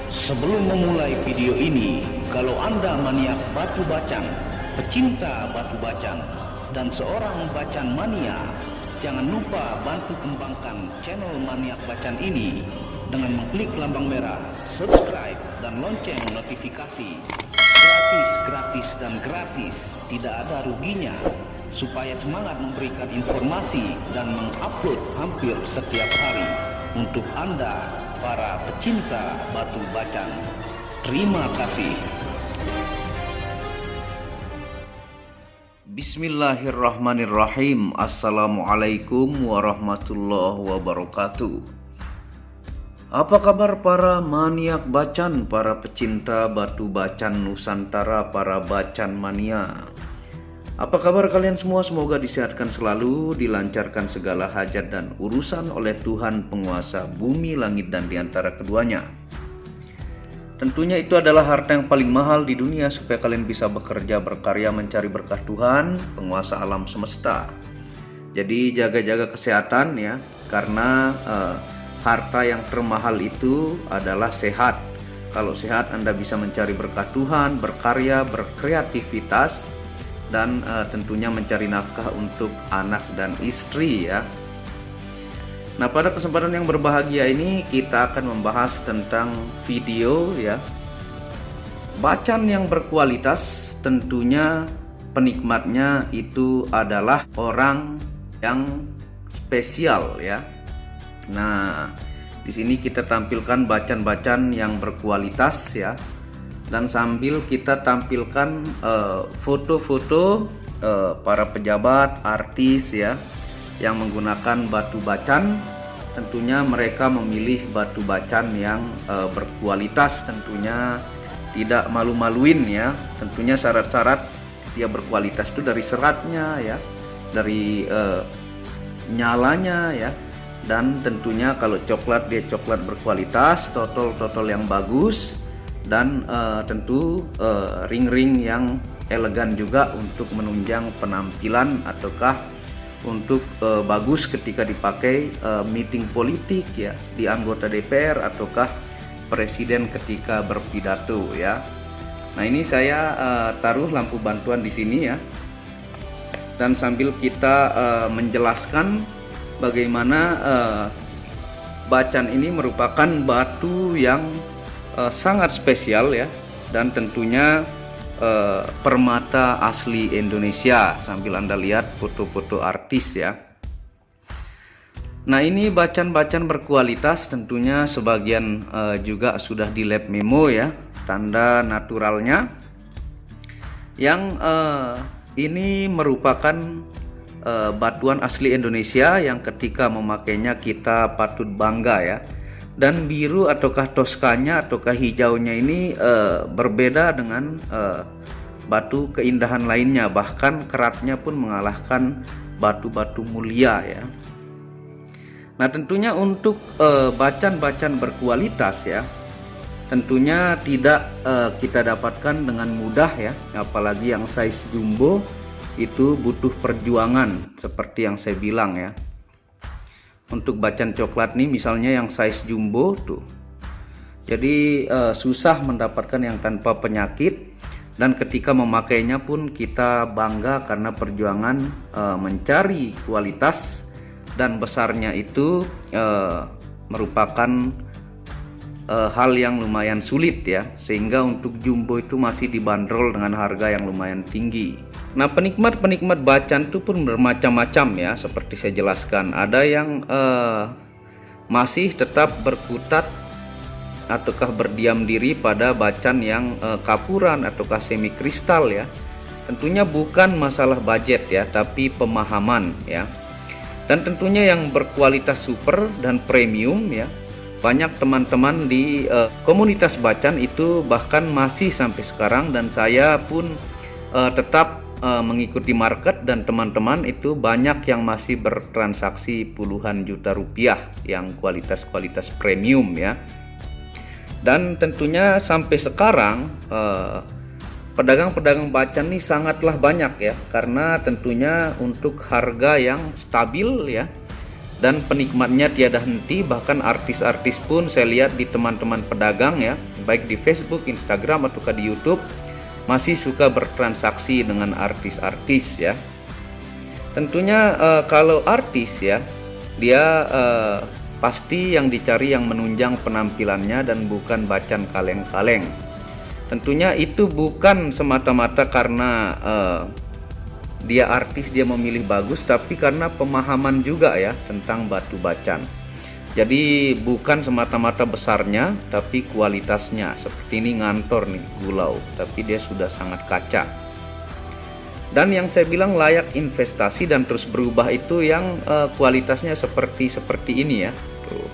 Sebelum memulai video ini, kalau Anda maniak batu bacang, pecinta batu bacang, dan seorang bacan mania, jangan lupa bantu kembangkan channel Maniak Bacan ini dengan mengklik lambang merah, subscribe, dan lonceng notifikasi. Gratis dan gratis, tidak ada ruginya, supaya semangat memberikan informasi dan mengupload hampir setiap hari untuk Anda, para pecinta batu bacang. Terima kasih. Bismillahirrahmanirrahim. Assalamualaikum warahmatullahi wabarakatuh. Apa kabar para maniak bacan, para pecinta batu bacan Nusantara, para bacan mania? Apa kabar kalian semua? Semoga disehatkan selalu, dilancarkan segala hajat dan urusan oleh Tuhan penguasa bumi, langit, dan diantara keduanya. Tentunya itu adalah harta yang paling mahal di dunia, supaya kalian bisa bekerja, berkarya, mencari berkah Tuhan, penguasa alam semesta. Jadi jaga-jaga kesehatan ya, karena harta yang termahal itu adalah sehat. Kalau sehat, Anda bisa mencari berkah Tuhan, berkarya, berkreativitas, dan tentunya mencari nafkah untuk anak dan istri ya. Nah, pada kesempatan yang berbahagia ini kita akan membahas tentang video ya, bacan yang berkualitas. Tentunya penikmatnya itu adalah orang yang spesial ya. Nah, di sini kita tampilkan bacan-bacan yang berkualitas ya, dan sambil kita tampilkan foto-foto para pejabat, artis ya, yang menggunakan batu bacan. Tentunya mereka memilih batu bacan yang berkualitas, tentunya tidak malu-maluin ya. Tentunya syarat-syarat dia berkualitas itu dari seratnya ya, dari nyalanya ya, dan tentunya kalau coklat, dia coklat berkualitas, totol yang bagus, dan tentu ring-ring yang elegan juga untuk menunjang penampilan, ataukah untuk bagus ketika dipakai meeting politik ya, di anggota DPR ataukah presiden ketika berpidato ya. Nah, ini saya taruh lampu bantuan di sini ya, dan sambil kita menjelaskan bagaimana bacan ini merupakan batu yang sangat spesial ya, dan tentunya permata asli Indonesia, sambil Anda lihat foto-foto artis ya. Nah, ini bacan-bacan berkualitas, tentunya sebagian juga sudah di lab memo ya, tanda naturalnya, yang ini merupakan batuan asli Indonesia yang ketika memakainya kita patut bangga ya. Dan biru ataukah toskanya ataukah hijaunya ini berbeda dengan batu keindahan lainnya, bahkan keratnya pun mengalahkan batu-batu mulia ya. Nah, tentunya untuk bacan-bacan berkualitas ya, tentunya tidak kita dapatkan dengan mudah ya, apalagi yang size jumbo itu butuh perjuangan seperti yang saya bilang ya. Untuk bacan coklat nih misalnya yang size jumbo tuh, jadi susah mendapatkan yang tanpa penyakit, dan ketika memakainya pun kita bangga karena perjuangan mencari kualitas, dan besarnya itu merupakan hal yang lumayan sulit ya, sehingga untuk jumbo itu masih dibanderol dengan harga yang lumayan tinggi. Nah, penikmat bacan itu pun bermacam-macam ya, seperti saya jelaskan. Ada yang masih tetap berkutat ataukah berdiam diri pada bacan yang kapuran ataukah semi kristal ya. Tentunya bukan masalah budget ya, tapi pemahaman ya. Dan tentunya yang berkualitas super dan premium ya, banyak teman-teman di komunitas bacan itu bahkan masih sampai sekarang, dan saya pun tetap mengikuti market, dan teman-teman itu banyak yang masih bertransaksi puluhan juta rupiah yang kualitas premium ya. Dan tentunya sampai sekarang pedagang-pedagang bacan ini sangatlah banyak ya, karena tentunya untuk harga yang stabil ya, dan penikmatnya tiada henti. Bahkan artis-artis pun saya lihat di teman-teman pedagang ya, baik di Facebook, Instagram ataukah di YouTube, masih suka bertransaksi dengan artis-artis ya. Tentunya kalau artis ya, dia pasti yang dicari yang menunjang penampilannya dan bukan bacan kaleng-kaleng. Tentunya itu bukan semata-mata karena dia artis, dia memilih bagus, tapi karena pemahaman juga ya tentang batu bacan. Jadi bukan semata-mata besarnya, tapi kualitasnya. Seperti ini ngantor nih, gulau, tapi dia sudah sangat kaca. Dan yang saya bilang layak investasi dan terus berubah itu yang kualitasnya seperti ini ya. Tuh.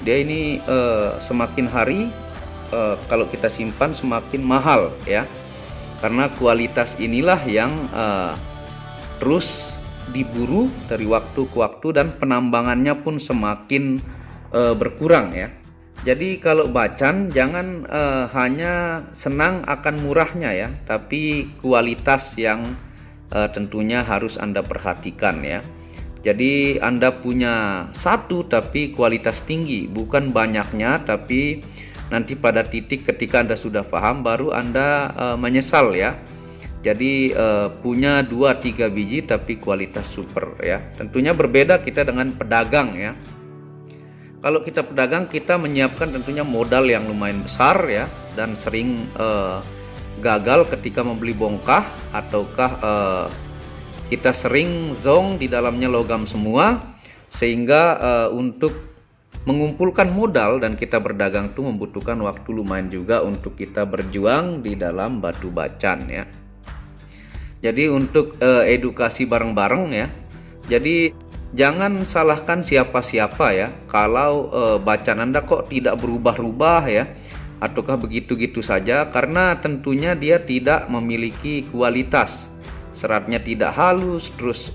Dia ini semakin hari kalau kita simpan semakin mahal ya. Karena kualitas inilah yang terus diburu dari waktu ke waktu dan penambangannya pun semakin berkurang ya. Jadi kalau bacan jangan hanya senang akan murahnya ya, tapi kualitas yang tentunya harus Anda perhatikan ya. Jadi Anda punya satu tapi kualitas tinggi, bukan banyaknya, tapi nanti pada titik ketika Anda sudah paham baru Anda menyesal ya. Jadi punya 2-3 biji tapi kualitas super ya. Tentunya berbeda kita dengan pedagang ya. Kalau kita pedagang, kita menyiapkan tentunya modal yang lumayan besar ya, dan sering gagal ketika membeli bongkah, ataukah kita sering zong di dalamnya logam semua, sehingga untuk mengumpulkan modal dan kita berdagang itu membutuhkan waktu lumayan juga untuk kita berjuang di dalam batu bacan ya. Jadi untuk edukasi bareng-bareng ya. Jadi jangan salahkan siapa-siapa ya. Kalau bacan Anda kok tidak berubah-ubah ya, ataukah begitu-gitu saja, karena tentunya dia tidak memiliki kualitas. Seratnya tidak halus, terus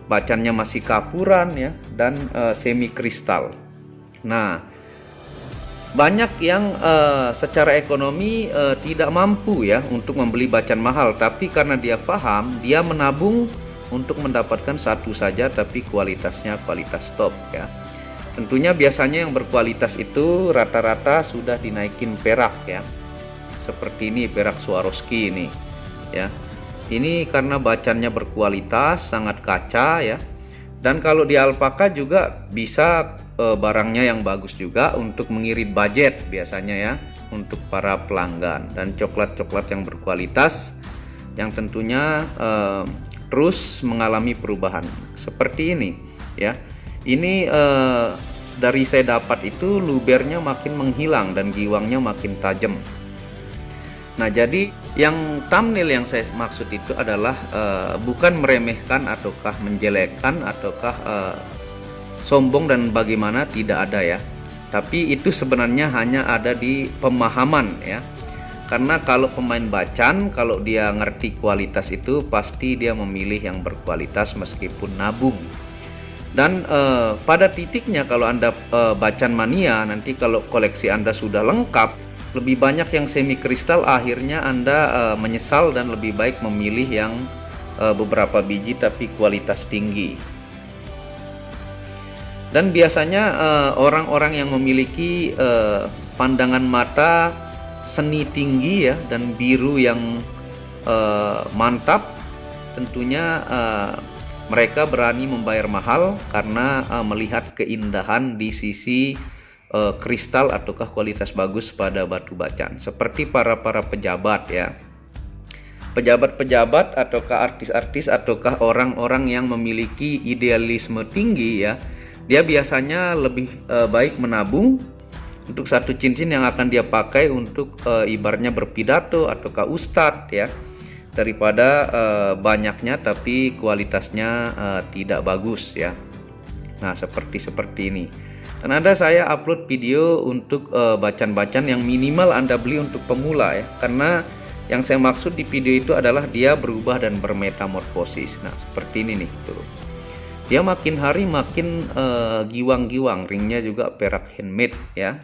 bacannya masih kapuran ya, dan semi kristal. Nah, banyak yang secara ekonomi tidak mampu ya untuk membeli bacan mahal, tapi karena dia paham, dia menabung untuk mendapatkan satu saja tapi kualitasnya kualitas top ya. Tentunya biasanya yang berkualitas itu rata-rata sudah dinaikin perak ya. Seperti ini perak Swarovski ini ya. Ini karena bacannya berkualitas, sangat kaca ya. Dan kalau di alpaka juga bisa barangnya yang bagus juga untuk mengirit budget biasanya ya, untuk para pelanggan. Dan coklat-coklat yang berkualitas yang tentunya terus mengalami perubahan seperti ini ya. Ini dari saya dapat itu lubernya makin menghilang dan giwangnya makin tajam. Nah, jadi yang thumbnail yang saya maksud itu adalah bukan meremehkan ataukah menjelekkan ataukah sombong dan bagaimana, tidak ada ya. Tapi itu sebenarnya hanya ada di pemahaman ya. Karena kalau pemain bacan, kalau dia ngerti kualitas itu, pasti dia memilih yang berkualitas meskipun nabung. Dan pada titiknya kalau Anda bacan mania, nanti kalau koleksi Anda sudah lengkap, lebih banyak yang semi kristal, akhirnya Anda menyesal dan lebih baik memilih yang beberapa biji tapi kualitas tinggi. Dan biasanya orang-orang yang memiliki pandangan mata seni tinggi ya, dan biru yang mantap, tentunya mereka berani membayar mahal karena melihat keindahan di sisi kristal ataukah kualitas bagus pada batu bacan. Seperti para pejabat ya, pejabat-pejabat ataukah artis-artis ataukah orang-orang yang memiliki idealisme tinggi ya, dia biasanya lebih baik menabung untuk satu cincin yang akan dia pakai untuk ibaratnya berpidato ataukah ustadz ya, daripada banyaknya tapi kualitasnya tidak bagus ya. Nah, seperti ini. Dan ada saya upload video untuk bacan-bacan yang minimal Anda beli untuk pemula ya, karena yang saya maksud di video itu adalah dia berubah dan bermetamorfosis. Nah, seperti ini nih tuh. Dia makin hari makin giwang-giwang, ringnya juga perak handmade ya.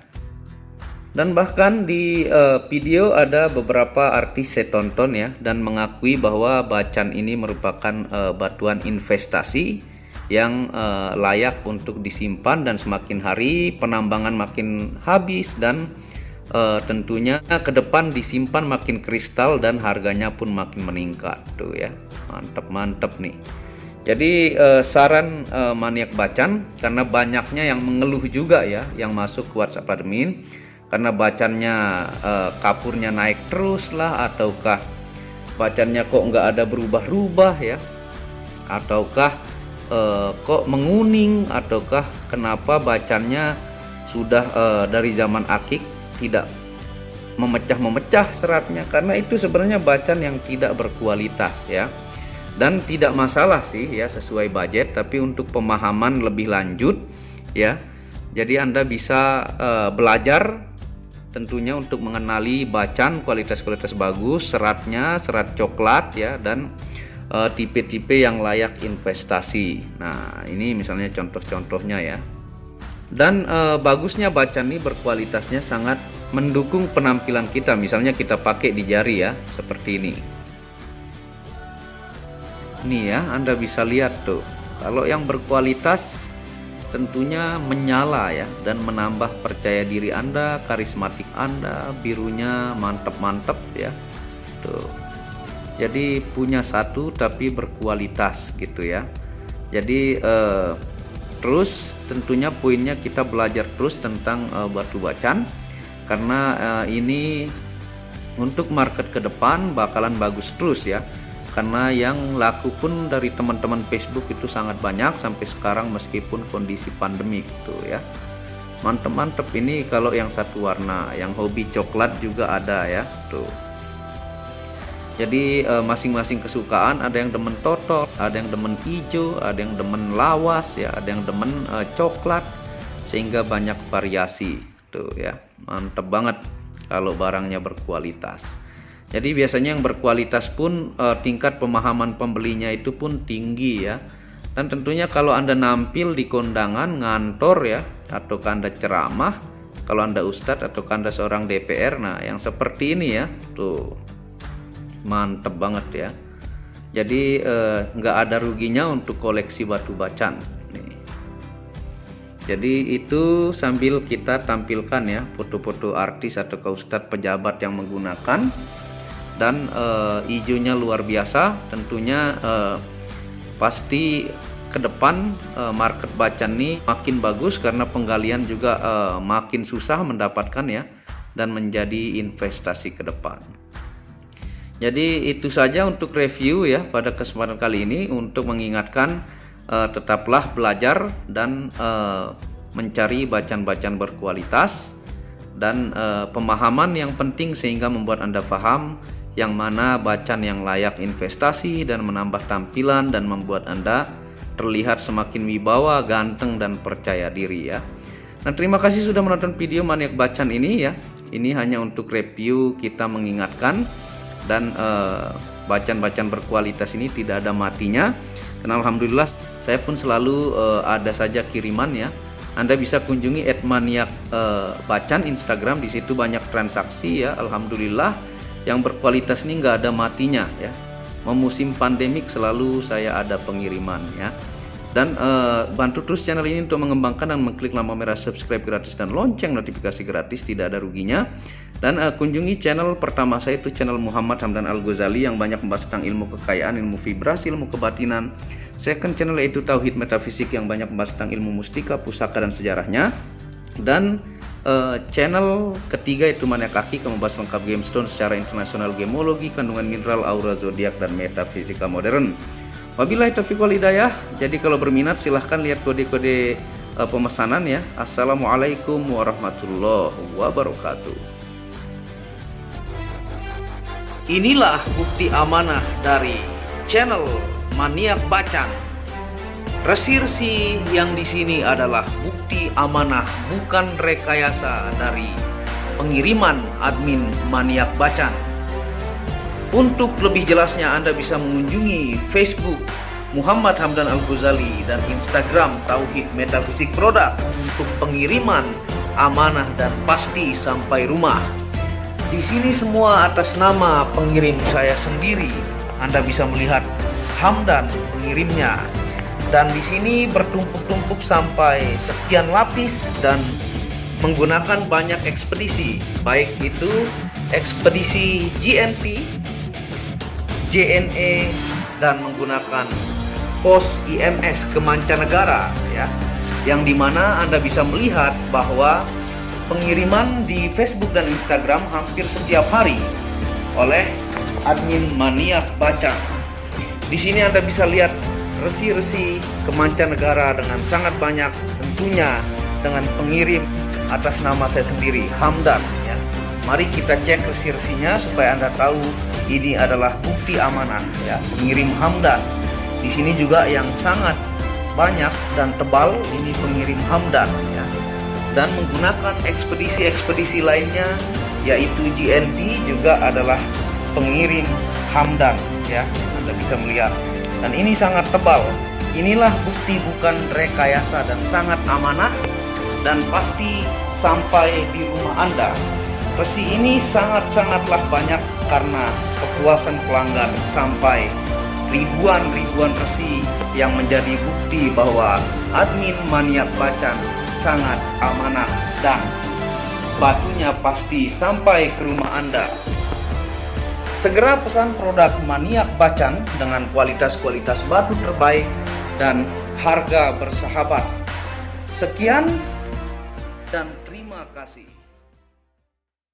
Dan bahkan di video ada beberapa artis saya tonton ya, dan mengakui bahwa bacan ini merupakan batuan investasi yang layak untuk disimpan, dan semakin hari penambangan makin habis dan tentunya ke depan disimpan makin kristal dan harganya pun makin meningkat tuh ya. Mantep nih. Jadi saran maniak bacan, karena banyaknya yang mengeluh juga ya yang masuk ke WhatsApp admin, karena bacannya kapurnya naik terus lah, ataukah bacannya kok nggak ada berubah-ubah ya, ataukah kok menguning, ataukah kenapa bacannya sudah dari zaman akik tidak memecah seratnya, karena itu sebenarnya bacan yang tidak berkualitas ya. Dan tidak masalah sih ya, sesuai budget, tapi untuk pemahaman lebih lanjut ya, jadi Anda bisa belajar tentunya untuk mengenali bacan kualitas bagus, seratnya serat coklat ya, dan tipe-tipe yang layak investasi. Nah ini misalnya contoh-contohnya ya. Dan bagusnya bacan ini berkualitasnya sangat mendukung penampilan kita, misalnya kita pakai di jari ya, seperti ini. Nih ya, Anda bisa lihat tuh, kalau yang berkualitas tentunya menyala ya, dan menambah percaya diri Anda, karismatik Anda, birunya mantep ya tuh. Jadi punya satu tapi berkualitas gitu ya. Jadi terus tentunya poinnya kita belajar terus tentang batu bacan, karena ini untuk market ke depan bakalan bagus terus ya. Karena yang laku pun dari teman-teman Facebook itu sangat banyak sampai sekarang meskipun kondisi pandemi gitu ya. Mantep ini kalau yang satu warna, yang hobi coklat juga ada ya tuh. Jadi masing-masing kesukaan, ada yang demen totok, ada yang demen hijau, ada yang demen lawas ya, ada yang demen coklat, sehingga banyak variasi tuh ya. Mantep banget kalau barangnya berkualitas. Jadi biasanya yang berkualitas pun tingkat pemahaman pembelinya itu pun tinggi ya. Dan tentunya kalau Anda nampil di kondangan, ngantor ya, atau Anda ceramah, kalau Anda ustadz atau Anda seorang DPR, nah yang seperti ini ya, tuh mantep banget ya. Jadi nggak ada ruginya untuk koleksi batu bacan. Nih. Jadi itu sambil kita tampilkan ya foto-foto artis atau ustadz pejabat yang menggunakan. Dan hijaunya luar biasa, tentunya pasti ke depan market bacan ini makin bagus, karena penggalian juga makin susah mendapatkan ya, dan menjadi investasi ke depan. Jadi itu saja untuk review ya pada kesempatan kali ini, untuk mengingatkan tetaplah belajar dan mencari bacan-bacan berkualitas, dan pemahaman yang penting sehingga membuat Anda paham yang mana bacan yang layak investasi dan menambah tampilan dan membuat Anda terlihat semakin wibawa, ganteng dan percaya diri ya. Nah, terima kasih sudah menonton video maniak bacan ini ya. Ini hanya untuk review, kita mengingatkan, dan bacan-bacan berkualitas ini tidak ada matinya. Dan alhamdulillah saya pun selalu ada saja kiriman ya. Anda bisa kunjungi @maniak bacan Instagram, di situ banyak transaksi ya. Alhamdulillah yang berkualitas ini nggak ada matinya ya. Mau musim pandemik selalu saya ada pengiriman ya. Dan bantu terus channel ini untuk mengembangkan dan mengklik lampu merah subscribe gratis dan lonceng notifikasi gratis, tidak ada ruginya. Dan kunjungi channel pertama saya, itu channel Muhammad Hamdan Al-Ghazali, yang banyak membahas tentang ilmu kekayaan, ilmu vibrasi, ilmu kebatinan. Second channel yaitu Tauhid Metafisik, yang banyak membahas tentang ilmu mustika, pusaka dan sejarahnya. Dan channel ketiga itu Maniak Aki, yang membahas lengkap gemstone secara internasional, gemologi, kandungan mineral, aura zodiak dan metafisika modern. Wabillahi taufiq wal hidayah. Jadi kalau berminat silahkan lihat kode-kode pemesanan ya. Assalamualaikum warahmatullahi wabarakatuh. Inilah bukti amanah dari channel Maniak Bacan. Resirsi yang di sini adalah bukti amanah, bukan rekayasa dari pengiriman admin Maniak Bacan. Untuk lebih jelasnya Anda bisa mengunjungi Facebook Muhammad Hamdan Al-Ghazali dan Instagram Tauhid Metafisik Produk untuk pengiriman amanah dan pasti sampai rumah. Di sini semua atas nama pengirim saya sendiri. Anda bisa melihat Hamdan pengirimnya. Dan di sini bertumpuk-tumpuk sampai sekian lapis, dan menggunakan banyak ekspedisi, baik itu ekspedisi GNT, JNE, dan menggunakan pos IMS ke mancanegara, ya, yang dimana Anda bisa melihat bahwa pengiriman di Facebook dan Instagram hampir setiap hari oleh admin Maniak Bacang. Di sini Anda bisa lihat resi-resi ke mancanegara dengan sangat banyak, tentunya dengan pengirim atas nama saya sendiri, Hamdan, ya. Mari kita cek resi-resinya supaya Anda tahu ini adalah bukti amanah, ya, pengirim Hamdan. Di sini juga yang sangat banyak dan tebal ini pengirim Hamdan, ya. Dan menggunakan ekspedisi-ekspedisi lainnya yaitu GNT juga adalah pengirim Hamdan, ya. Anda bisa melihat. Dan ini sangat tebal. Inilah bukti bukan rekayasa dan sangat amanah dan pasti sampai di rumah Anda. Resi ini sangat-sangatlah banyak karena kepuasan pelanggan sampai ribuan resi yang menjadi bukti bahwa admin Maniak Bacang sangat amanah dan batunya pasti sampai ke rumah Anda. Segera pesan produk Maniak Bacang dengan kualitas-kualitas batu terbaik dan harga bersahabat. Sekian dan terima kasih.